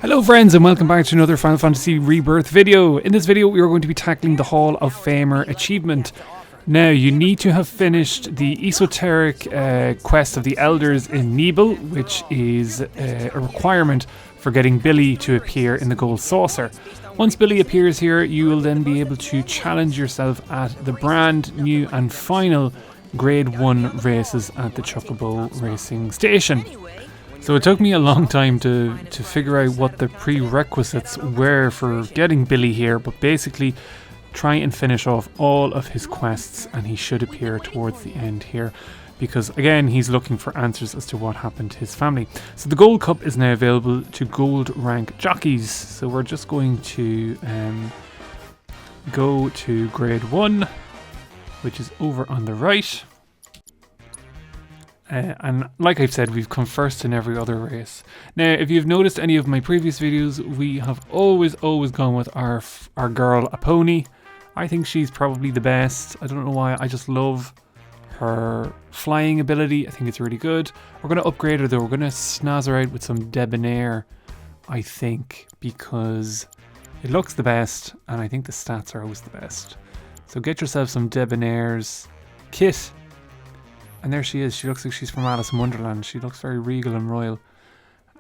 Hello friends and welcome back to another Final Fantasy Rebirth video. In this video we are going to be tackling the Hall of Famer achievement. Now you need to have finished the esoteric quest of the Elders in Nebel, which is a requirement for getting Billy to appear in the gold saucer. Once Billy appears here, you will then be able to challenge yourself at the brand new and final grade 1 races at the Chocobo racing station. So it took me a long time to figure out what the prerequisites were for getting Billy here, but basically try and finish off all of his quests and he should appear towards the end here, because again he's looking for answers as to what happened to his family. So the Gold Cup is now available to gold rank jockeys, so we're just going to go to grade 1, which is over on the right. And like I've said, we've come first in every other race. Now, if you've noticed any of my previous videos, we have always gone with our girl Aponi. I think she's probably the best. I don't know why, I just love her flying ability. I think it's really good. We're going to upgrade her though. We're going to snazz her out with some debonair, I think, because it looks the best and I think the stats are always the best. So get yourself some debonair's kit. And there she is. She looks like she's from Alice in Wonderland. She looks very regal and royal.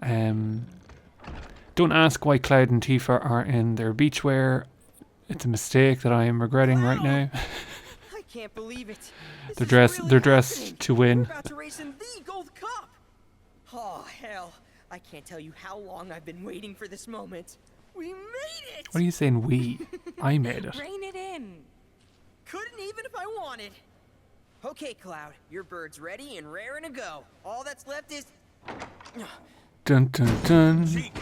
Don't ask why Cloud and Tifa are in their beachwear. It's a mistake that I am regretting right now. I can't believe it. They're dressed to win. We're about to race in the Gold Cup. Oh hell! I can't tell you how long I've been waiting for this moment. We made it. What are you saying? We? I made it. Rein it in. Couldn't even if I wanted. Okay, Cloud, your bird's ready and raring to go. All that's left is... Dun dun dun. Cheating,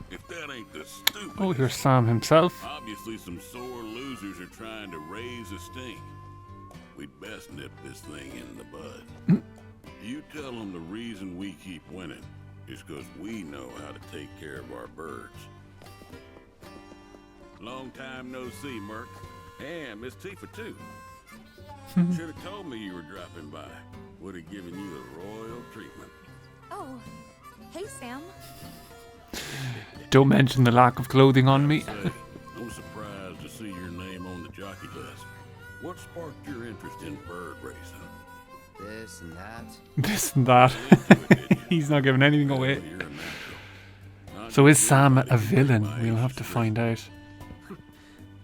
if that ain't the stupid. Oh, here's Sam himself. Obviously some sore losers are trying to raise a stink. We'd best nip this thing in the bud. You tell them the reason we keep winning is because we know how to take care of our birds. Long time no see, Merc. And Miss Tifa too. Should have told me you were dropping by. Would have given you the royal treatment. Oh, hey Sam. Don't mention the lack of clothing on me. I'm surprised to see your name on the jockey list. What sparked your interest in bird racing? This and that. This and that. He's not giving anything away. So is Sam a villain? We'll have to find out.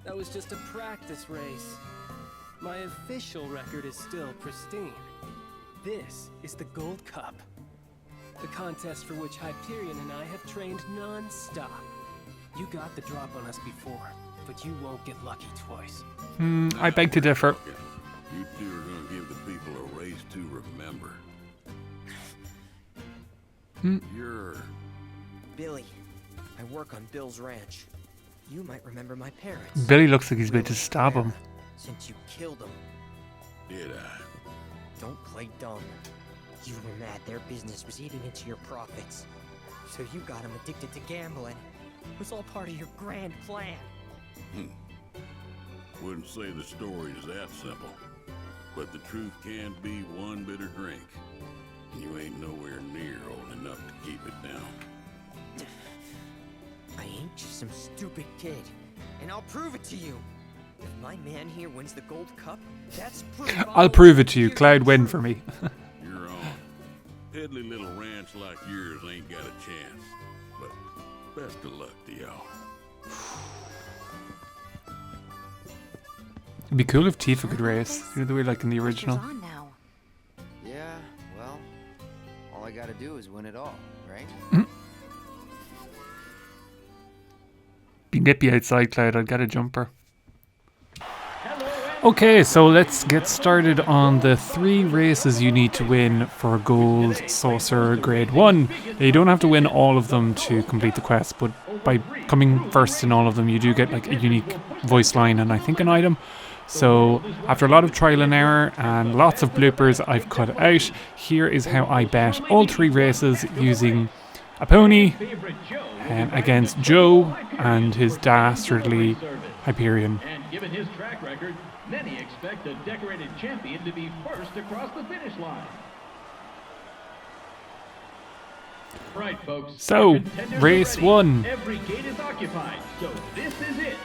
That was just a practice race. My official record is still pristine. This is the Gold Cup. The contest for which Hyperion and I have trained non-stop. You got the drop on us before, but you won't get lucky twice. I beg to differ. You two are gonna give the people a race to remember. You're... Billy, I work on Bill's ranch. You might remember my parents. Billy looks like he's about to stab him. Since you killed them. Did I? Don't play dumb. You were mad their business was eating into your profits. So you got them addicted to gambling. It was all part of your grand plan. Wouldn't say the story is that simple. But the truth can be one bitter drink. And you ain't nowhere near old enough to keep it down. I ain't just some stupid kid. And I'll prove it to you. If my man here wins the Gold Cup, that's proof. I'll prove it to you. Cloud win for me. You're on. Piddly little ranch like yours ain't got a chance. But best of luck to y'all. It'd be cool if Tifa could race. You know the way like in the original. On now. Yeah, well, all I gotta do is win it all, right? Be nippy outside, Cloud. I'd get a jumper. Okay, so let's get started on the 3 races you need to win for Gold Saucer Grade 1. Now, you don't have to win all of them to complete the quest, but by coming first in all of them, you do get like a unique voice line and I think an item. So after a lot of trial and error and lots of bloopers I've cut out, here is how I bet all 3 races using Aponi against Joe and his dastardly Hyperion. And given his track record, many expect the decorated champion to be first across the finish line. So, race 1. occupied, so this is it.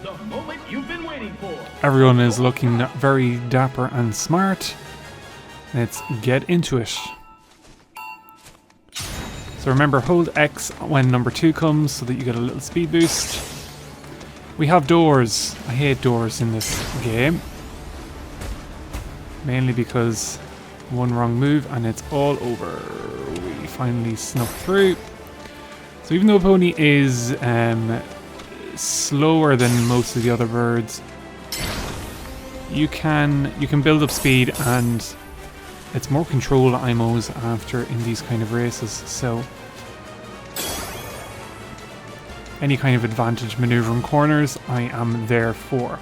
The moment you've been waiting for. Everyone is looking very dapper and smart. Let's get into it. So remember, hold X when number 2 comes so that you get a little speed boost. We have doors. I hate doors in this game. Mainly because one wrong move and it's all over. We finally snuck through. So even though Aponi is slower than most of the other birds, you can build up speed, and it's more control IMOs after in these kind of races, so any kind of advantage maneuvering corners I am there for.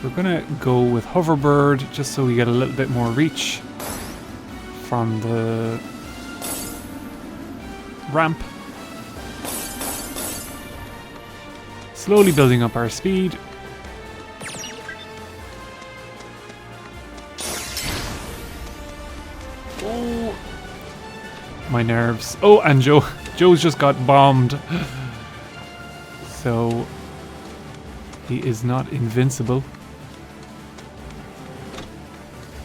We're gonna go with hoverbird just so we get a little bit more reach from the ramp. Slowly building up our speed. Oh, my nerves. Oh, and Joe's just got bombed. So he is not invincible.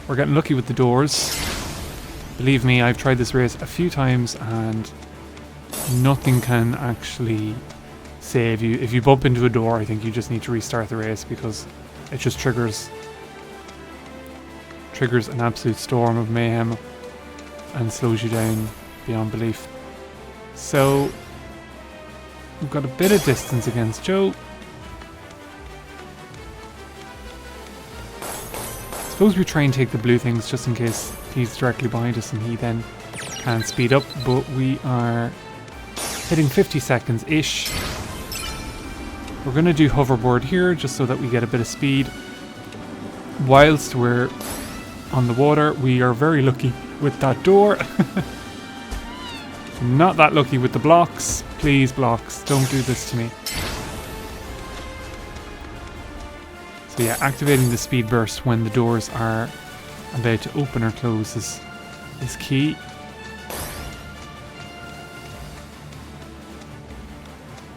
We're getting lucky with the doors. Believe me, I've tried this race a few times and nothing can actually save you. If you bump into a door, I think you just need to restart the race because it just triggers an absolute storm of mayhem and slows you down beyond belief. So we've got a bit of distance against Joe. Suppose we try and take the blue things just in case he's directly behind us and he then can't speed up, but we are hitting 50 seconds ish. We're going to do hoverboard here just so that we get a bit of speed whilst we're on the water. We are very lucky with that door. Not that lucky with the blocks. Please, blocks, don't do this to me. So yeah, activating the speed burst when the doors are about to open or close is key.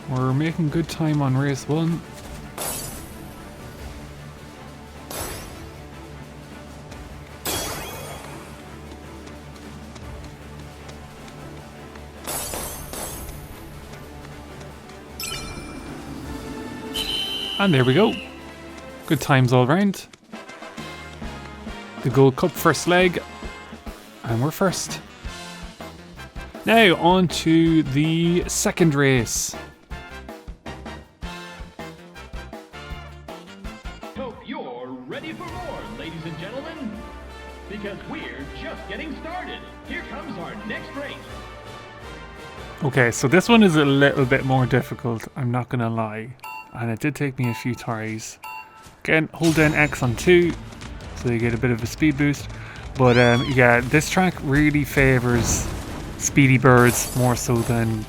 We're making good time on race 1. And there we go. Good times all round. The Gold Cup first leg. And we're first. Now on to the second race. Hope you're ready for more, ladies and gentlemen. Because we're just getting started. Here comes our next race. Okay, so this one is a little bit more difficult, I'm not gonna lie. And it did take me a few tries. Again, hold down X on 2 so you get a bit of a speed boost. But yeah, this track really favours speedy birds more so than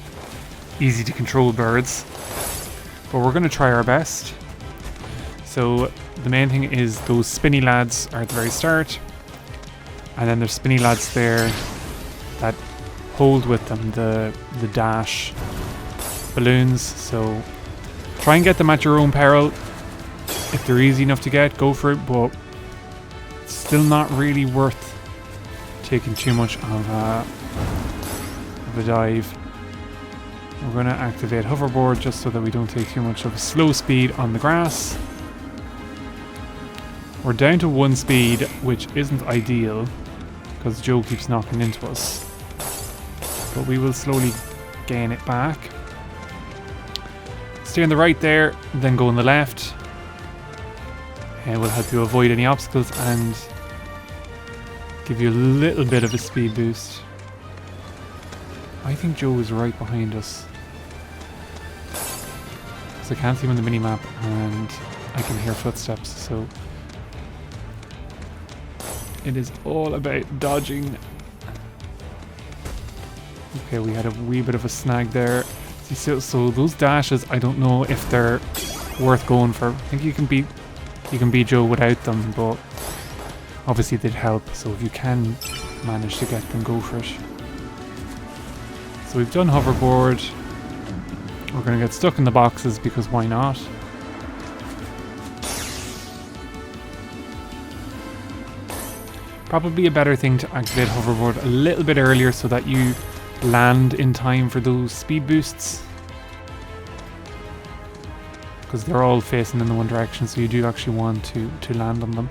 easy to control birds. But we're going to try our best. So the main thing is those spinny lads are at the very start. And then there's spinny lads there that hold with them the dash balloons. So try and get them at your own peril. If they're easy enough to get, go for it, but it's still not really worth taking too much of a dive. We're going to activate hoverboard just so that we don't take too much of a slow speed on the grass. We're down to 1 speed, which isn't ideal because Joe keeps knocking into us. But we will slowly gain it back. Stay on the right there, then go on the left. And we'll help you avoid any obstacles and give you a little bit of a speed boost. I think Joe is right behind us. So I can't see him on the mini-map and I can hear footsteps, so it is all about dodging. Okay, we had a wee bit of a snag there. So those dashes, I don't know if they're worth going for. I think you can beat Joe without them, but obviously they'd help. So if you can manage to get them, go for it. So we've done hoverboard. We're going to get stuck in the boxes because why not? Probably a better thing to activate hoverboard a little bit earlier so that you land in time for those speed boosts. Because they're all facing in the one direction, so you do actually want to land on them.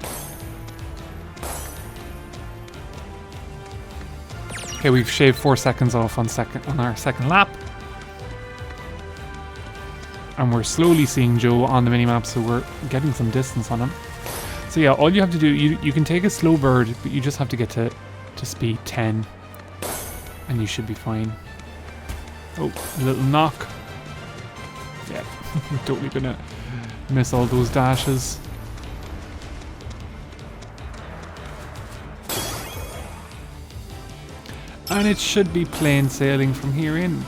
Okay, we've shaved 4 seconds off on our second lap. And we're slowly seeing Joe on the minimap, so we're getting some distance on him. So yeah, all you have to do, you can take a slow bird, but you just have to get to speed 10. And you should be fine. Oh, a little knock. Yeah, totally gonna miss all those dashes. And it should be plain sailing from here in.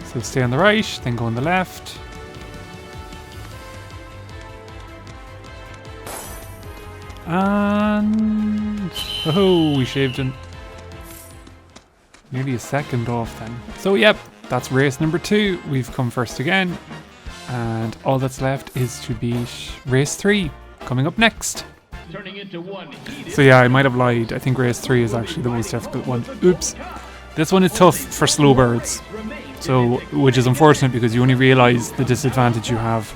So stay on the right, then go on the left. And oh, we shaved in nearly a second off then. So yep, that's race number 2. We've come first again. And all that's left is to beat race 3 coming up next. Turning into one heated So yeah, I might have lied. I think race 3 is actually the most difficult one. Oops. This one is tough for slow birds. So, which is unfortunate because you only realise the disadvantage you have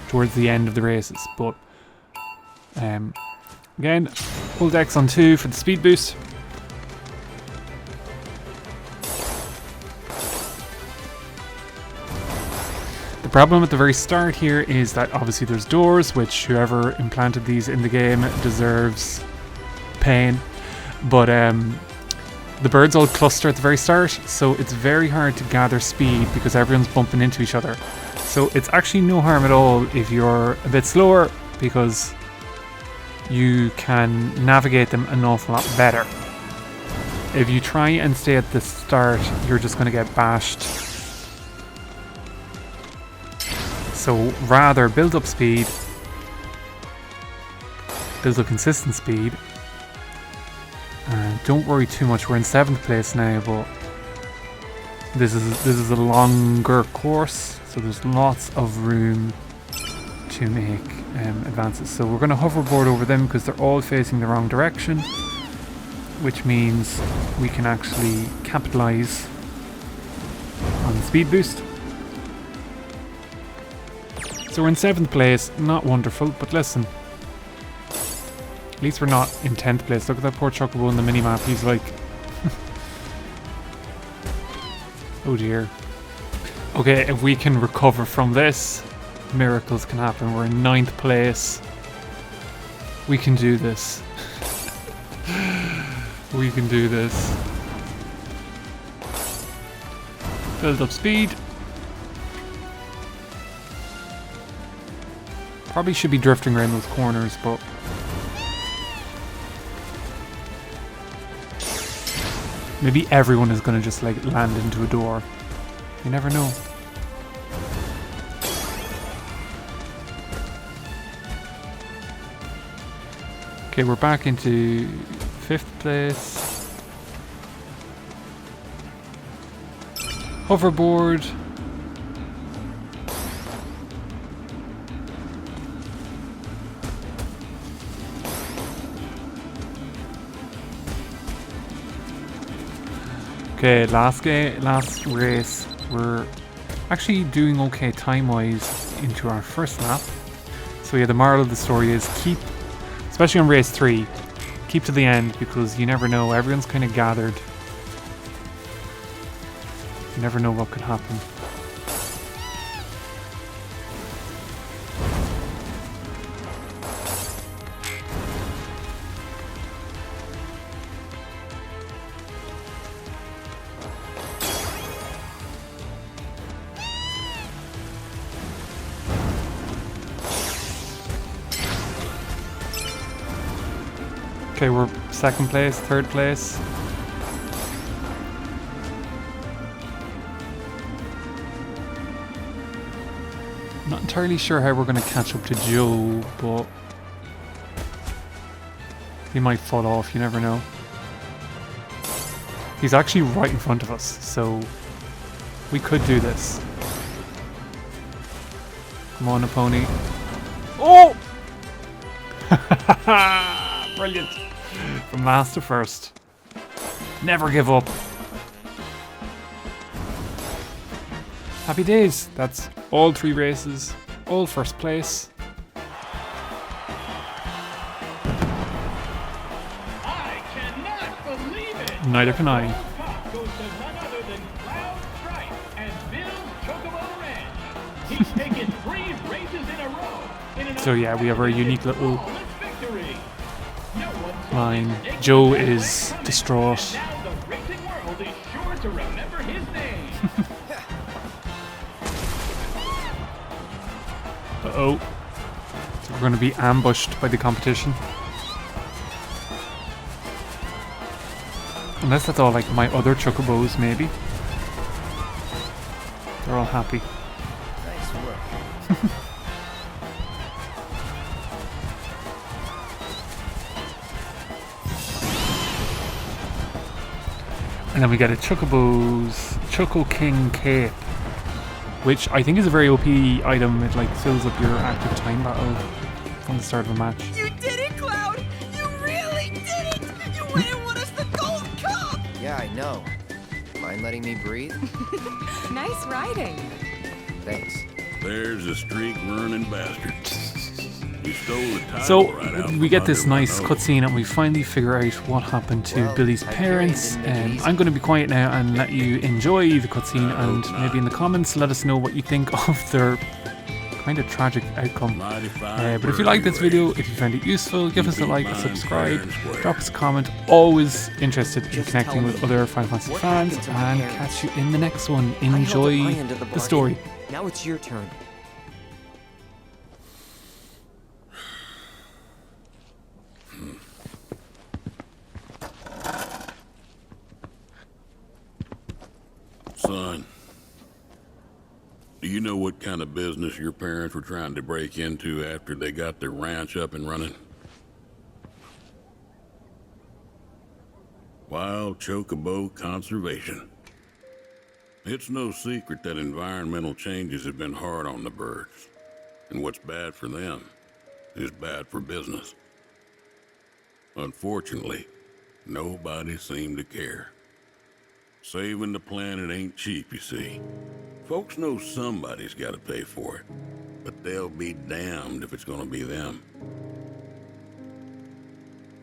towards the end of the races. But again, hold X on 2 for the speed boost. The problem at the very start here is that obviously there's doors, which whoever implanted these in the game deserves pain. But the birds all cluster at the very start, so it's very hard to gather speed because everyone's bumping into each other. So it's actually no harm at all if you're a bit slower because you can navigate them an awful lot better. If you try and stay at the start, you're just going to get bashed. So rather build up speed, build up consistent speed. Don't worry too much. We're in 7th place now, but this is a longer course, so there's lots of room to make advances. So we're going to hoverboard over them because they're all facing the wrong direction, which means we can actually capitalize on the speed boost. So we're in 7th place, not wonderful, but listen. At least we're not in 10th place. Look at that poor Chocobo on the minimap. He's like... oh dear. Okay, if we can recover from this, miracles can happen. We're in 9th place. We can do this. We can do this. Build up speed. Probably should be drifting around those corners, but... maybe everyone is going to just like land into a door. You never know. Okay, we're back into 5th place. Hoverboard. Okay, last race, we're actually doing okay time-wise into our first lap. So yeah, the moral of the story is keep, especially on race 3, keep to the end because you never know, everyone's kind of gathered. You never know what could happen. Okay, we're 2nd place, 3rd place. Not entirely sure how we're going to catch up to Joe, but he might fall off, you never know. He's actually right in front of us, so we could do this. Come on, Aponi. Oh! Brilliant. From last to first. Never give up. Happy days. That's all 3 races, all first place. I cannot believe it! Neither can I. Cup goes to none other than Cloud Stripe and Bill's Chocobo Ranch. He's taken 3 races in a row. In an So yeah, we have our unique little flawless victory. No one saw line. this naked Joe man is coming, distraught. and now the racing world is sure to remember his name. Uh-oh. So we're going to be ambushed by the competition. Unless that's all like my other Chocobos, maybe. They're all happy. Nice work. And then we get a Chocobo's Choco King Cape, which I think is a very OP item. It like fills up your active time battle from the start of a match. You did it, Cloud! You really did it! You went and won us the Gold Cup! Yeah, I know. Mind letting me breathe? Nice riding. Thanks. There's a streak-running bastard. We stole the title So right out we get from this under my nice nose. cutscene and we finally figure out what happened to Well, Billy's Hyperion parents. didn't make it easy. I'm going to be quiet now and let you enjoy the cutscene, and maybe in the comments let us know what you think of their kind of tragic outcome. Mighty fine But if you like this bird video, raised. if you found it useful, give us a beat like, a mine subscribe, fair and square. drop us a comment. Always interested in Just connecting tell with me, other Final Fantasy what fans, happened to my and parents? catch you in the next one. I held up Enjoy my end of the the bargain. story. Now it's your turn. Son, do you know what kind of business your parents were trying to break into after they got their ranch up and running? Wild Chocobo conservation. It's no secret that environmental changes have been hard on the birds, and what's bad for them is bad for business. Unfortunately, nobody seemed to care. Saving the planet ain't cheap, you see. Folks know somebody's got to pay for it, but they'll be damned if it's gonna be them.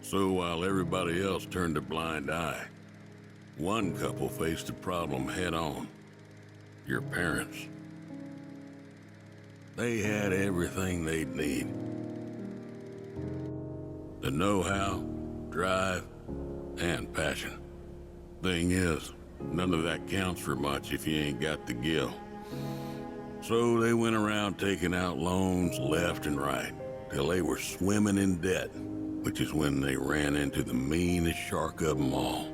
So while everybody else turned a blind eye, one couple faced the problem head on. Your parents. They had everything they'd need. The know-how, drive, and passion. Thing is, none of that counts for much if you ain't got the gil. So they went around taking out loans left and right, till they were swimming in debt, which is when they ran into the meanest shark of them all.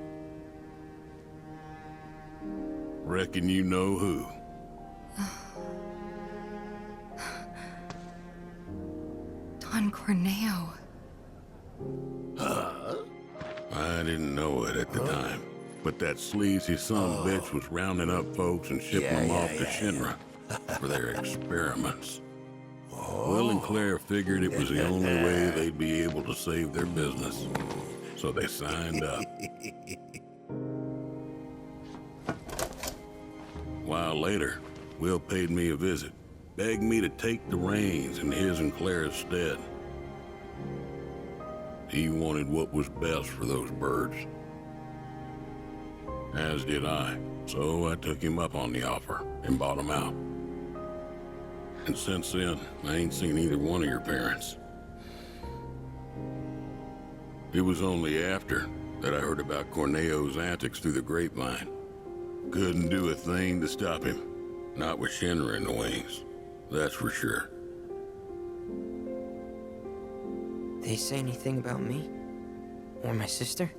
Reckon you know who. Don Corneo. I didn't know it at the time, but that sleazy son-of-a-bitch was rounding up folks and shipping them off to Shinra for their experiments. Will and Claire figured it was the only way they'd be able to save their business, so they signed up. A while later, Will paid me a visit, begged me to take the reins in his and Claire's stead. He wanted what was best for those birds. As did I, so I took him up on the offer and bought him out. And since then, I ain't seen either one of your parents. It was only after that I heard about Corneo's antics through the grapevine. Couldn't do a thing to stop him. Not with Shinra in the wings, that's for sure. They say anything about me? Or my sister?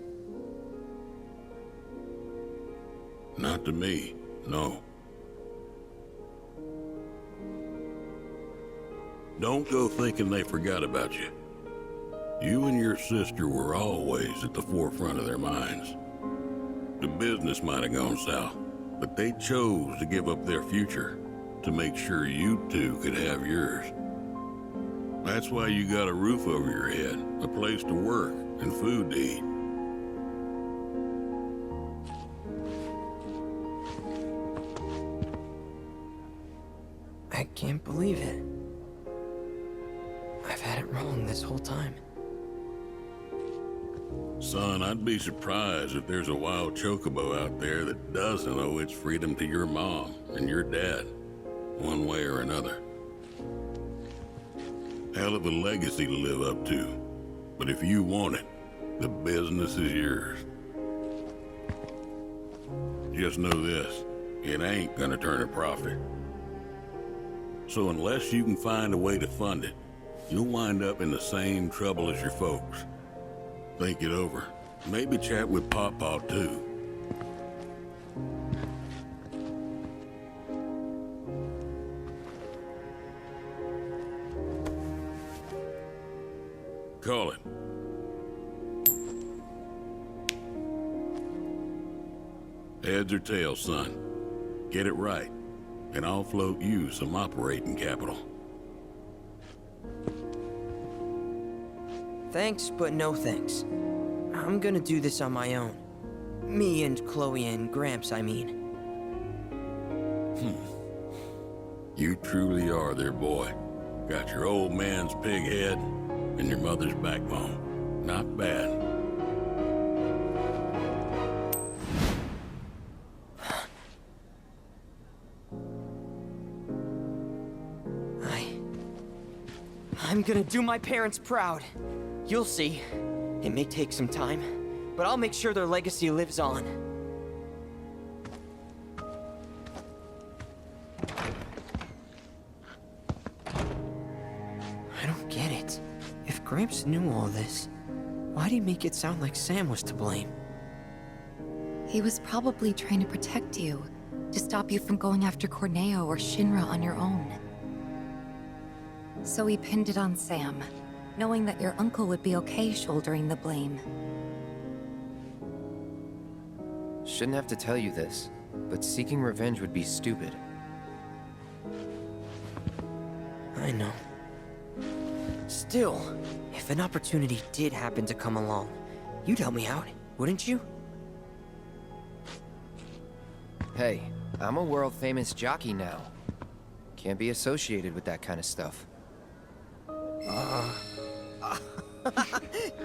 Not to me, no. Don't go thinking they forgot about you. You and your sister were always at the forefront of their minds. The business might have gone south, but they chose to give up their future to make sure you two could have yours. That's why you got a roof over your head, a place to work, and food to eat. I can't believe it. I've had it wrong this whole time. Son, I'd be surprised if there's a wild chocobo out there that doesn't owe its freedom to your mom and your dad, one way or another. Hell of a legacy to live up to, but if you want it, the business is yours. Just know this, it ain't gonna turn a profit. So unless you can find a way to fund it, you'll wind up in the same trouble as your folks. Think it over. Maybe chat with Pawpaw too. Call it. Heads or tails, son. Get it right, and I'll float you some operating capital. Thanks, but no thanks. I'm gonna do this on my own. Me and Chloe and Gramps, I mean. You truly are their boy. Got your old man's pig head and your mother's backbone. Not bad. I'm gonna do my parents proud. You'll see. It may take some time, but I'll make sure their legacy lives on. I don't get it. If Gramps knew all this, why'd he make it sound like Sam was to blame? He was probably trying to protect you, to stop you from going after Corneo or Shinra on your own. So he pinned it on Sam, knowing that your uncle would be okay shouldering the blame. Shouldn't have to tell you this, but seeking revenge would be stupid. I know. Still, if an opportunity did happen to come along, you'd help me out, wouldn't you? Hey, I'm a world-famous jockey now. Can't be associated with that kind of stuff.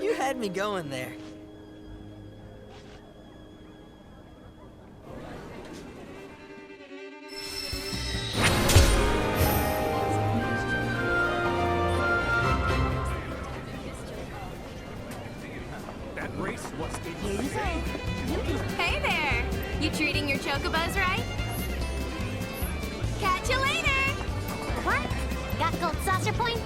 You had me going there. That race was Hey there! You treating your chocobos right? Catch you later! What? Got gold saucer points?